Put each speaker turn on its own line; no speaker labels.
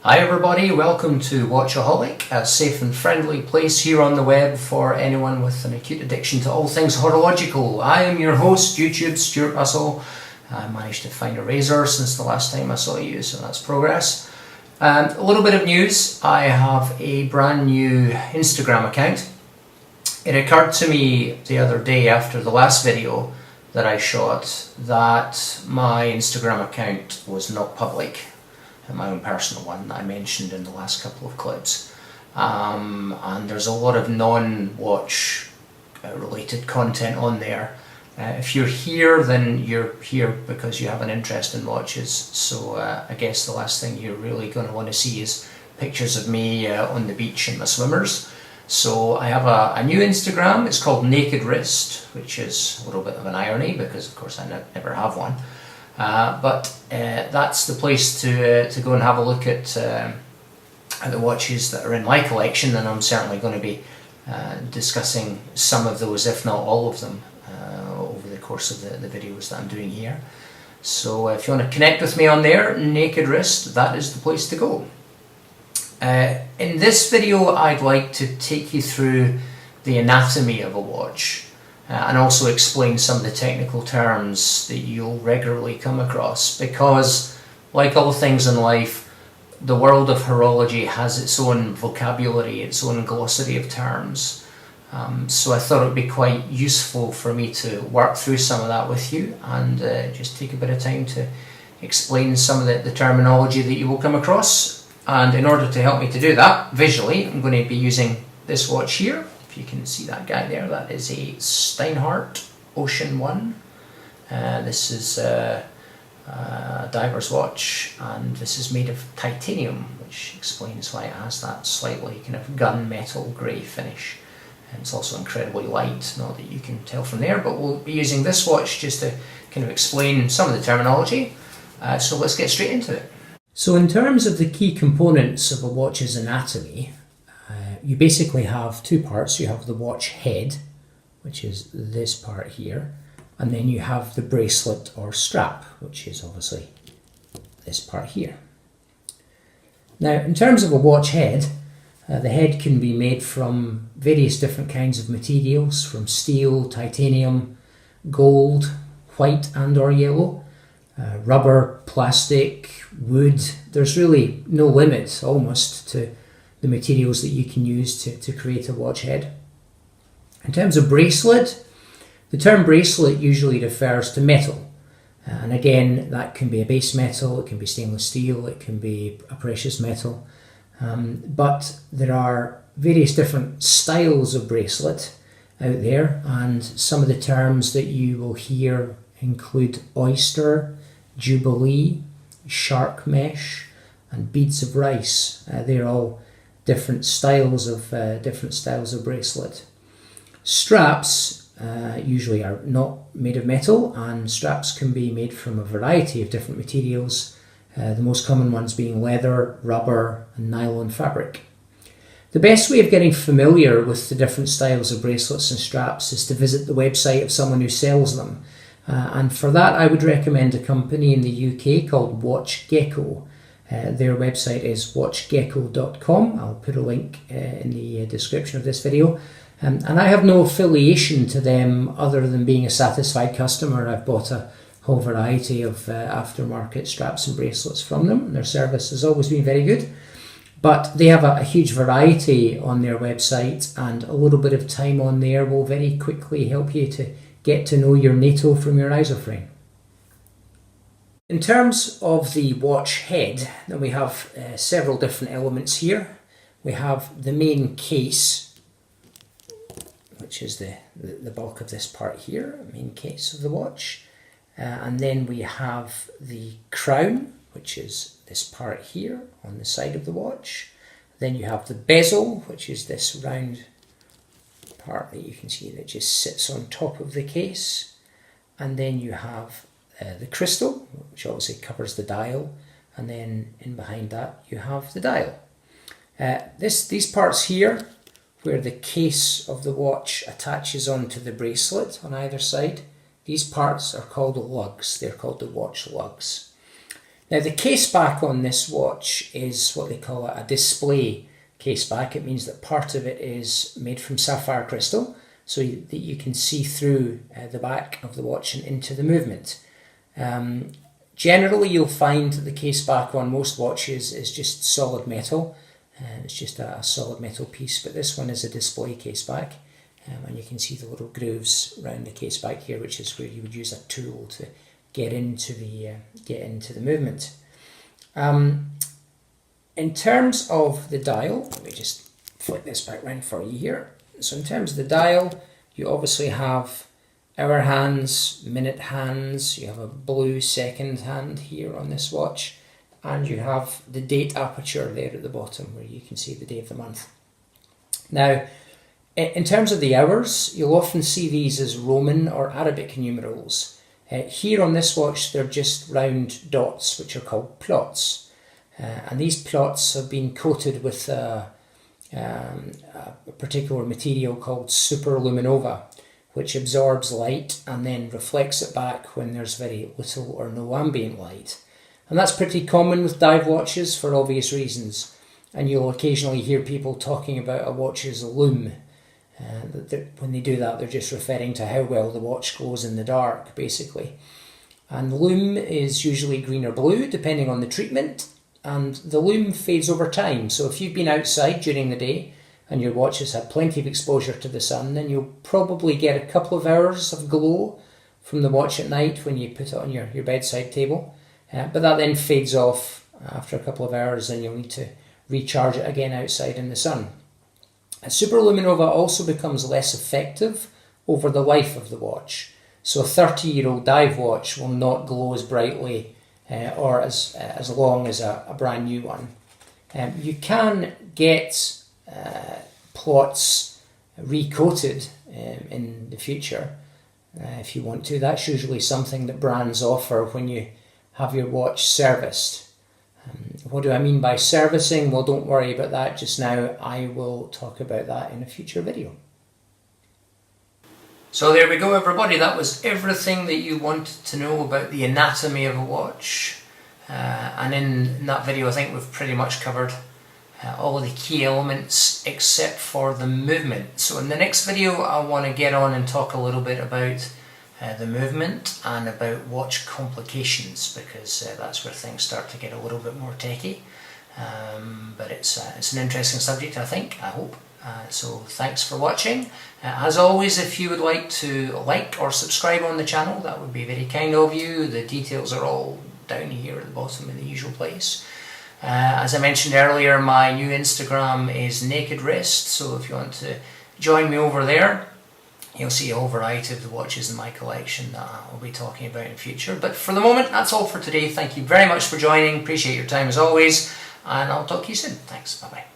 Hi everybody, welcome to Watchoholic, a safe and friendly place here on the web for anyone with an acute addiction to all things horological. I am your host, YouTube Stuart Russell. I managed to find a razor since the last time I saw you, so that's progress. A little bit of news, I have a brand new Instagram account. It occurred to me the other day after the last video that I shot that my Instagram account was not public. My own personal one that I mentioned in the last couple of clips, and there's a lot of non-watch related content on there. If you're here, then you're here because you have an interest in watches, so I guess the last thing you're really going to want to see is pictures of me on the beach in my swimmers. So I have a new Instagram. It's called Naked Wrist, which is a little bit of an irony because of course I never have one. But that's the place to go and have a look at the watches that are in my collection, and I'm certainly going to be discussing some of those, if not all of them, over the course of the videos that I'm doing here. So if you want to connect with me on there, Naked Wrist, that is the place to go. In this video I'd like to take you through the anatomy of a watch. And also explain some of the technical terms that you'll regularly come across, because like all things in life, the world of horology has its own vocabulary, its own glossary of terms. So I thought it would be quite useful for me to work through some of that with you and just take a bit of time to explain some of the terminology that you will come across. And in order to help me to do that visually, I'm going to be using this watch here. You can see that guy there, that is a Steinhardt Ocean 1. This is a diver's watch, and this is made of titanium, which explains why it has that slightly kind of gunmetal grey finish. And it's also incredibly light, not that you can tell from there, but we'll be using this watch just to kind of explain some of the terminology. So let's get straight into it. So in terms of the key components of a watch's anatomy, you basically have two parts. You have the watch head, which is this part here, and then you have the bracelet or strap, which is obviously this part here. Now, in terms of a watch head, the head can be made from various different kinds of materials, from steel, titanium, gold, white and or yellow, rubber, plastic, wood. There's really no limit almost to the materials that you can use to create a watch head. In terms of bracelet, the term bracelet usually refers to metal. And again, that can be a base metal, it can be stainless steel, it can be a precious metal. But there are various different styles of bracelet out there, and some of the terms that you will hear include oyster, jubilee, shark mesh, and beads of rice. They're all different styles of bracelet. Straps usually are not made of metal, and straps can be made from a variety of different materials, the most common ones being leather, rubber and nylon fabric. The best way of getting familiar with the different styles of bracelets and straps is to visit the website of someone who sells them, and for that I would recommend a company in the UK called WatchGecko. Their website is watchgecko.com. I'll put a link in the description of this video. And I have no affiliation to them other than being a satisfied customer. I've bought a whole variety of aftermarket straps and bracelets from them. Their service has always been very good. But they have a huge variety on their website, and a little bit of time on there will very quickly help you to get to know your NATO from your isoframe. In terms of the watch head, then we have several different elements here. We have the main case, which is the bulk of this part here, main case of the watch. And then we have the crown, which is this part here on the side of the watch. Then you have the bezel, which is this round part that you can see that just sits on top of the case. And then you have the crystal, which obviously covers the dial, and then in behind that you have the dial. These parts here, where the case of the watch attaches onto the bracelet on either side, these parts are called lugs. They're called the watch lugs. Now the case back on this watch is what they call a display case back. It means that part of it is made from sapphire crystal, so that you can see through the back of the watch and into the movement. Generally you'll find that the case back on most watches is just solid metal. It's just a solid metal piece, but this one is a display case back, and you can see the little grooves around the case back here, which is where you would use a tool to get into the movement. In terms of the dial, let me just flip this back round for you here. So in terms of the dial, you obviously have hour hands, minute hands, you have a blue second hand here on this watch, and you have the date aperture there at the bottom where you can see the day of the month. Now, in terms of the hours, you'll often see these as Roman or Arabic numerals. Here on this watch, they're just round dots, which are called plots. And these plots have been coated with a particular material called superluminova, which absorbs light and then reflects it back when there's very little or no ambient light. And that's pretty common with dive watches for obvious reasons. And you'll occasionally hear people talking about a watch's lume. When they do that, they're just referring to how well the watch glows in the dark, basically. And lume is usually green or blue, depending on the treatment. And the lume fades over time. So if you've been outside during the day and your watch has had plenty of exposure to the sun, then you'll probably get a couple of hours of glow from the watch at night when you put it on your bedside table. But that then fades off after a couple of hours, and you'll need to recharge it again outside in the sun. Superluminova also becomes less effective over the life of the watch. So a 30-year-old dive watch will not glow as brightly or as long as a brand new one. You can get plots recoated in the future if you want to. That's usually something that brands offer when you have your watch serviced. What do I mean by servicing? Well, don't worry about that just now. I will talk about that in a future video. So there we go, everybody. That was everything that you wanted to know about the anatomy of a watch. And in that video, I think we've pretty much covered all of the key elements except for the movement. So in the next video, I want to get on and talk a little bit about the movement and about watch complications, because that's where things start to get a little bit more techie. But it's an interesting subject, I think, I hope. So thanks for watching. As always, if you would like to like or subscribe on the channel, that would be very kind of you. The details are all down here at the bottom in the usual place. As I mentioned earlier, my new Instagram is Naked Wrist, so if you want to join me over there, you'll see a whole variety of the watches in my collection that I'll be talking about in the future. But for the moment, that's all for today. Thank you very much for joining. Appreciate your time as always, and I'll talk to you soon. Thanks. Bye-bye.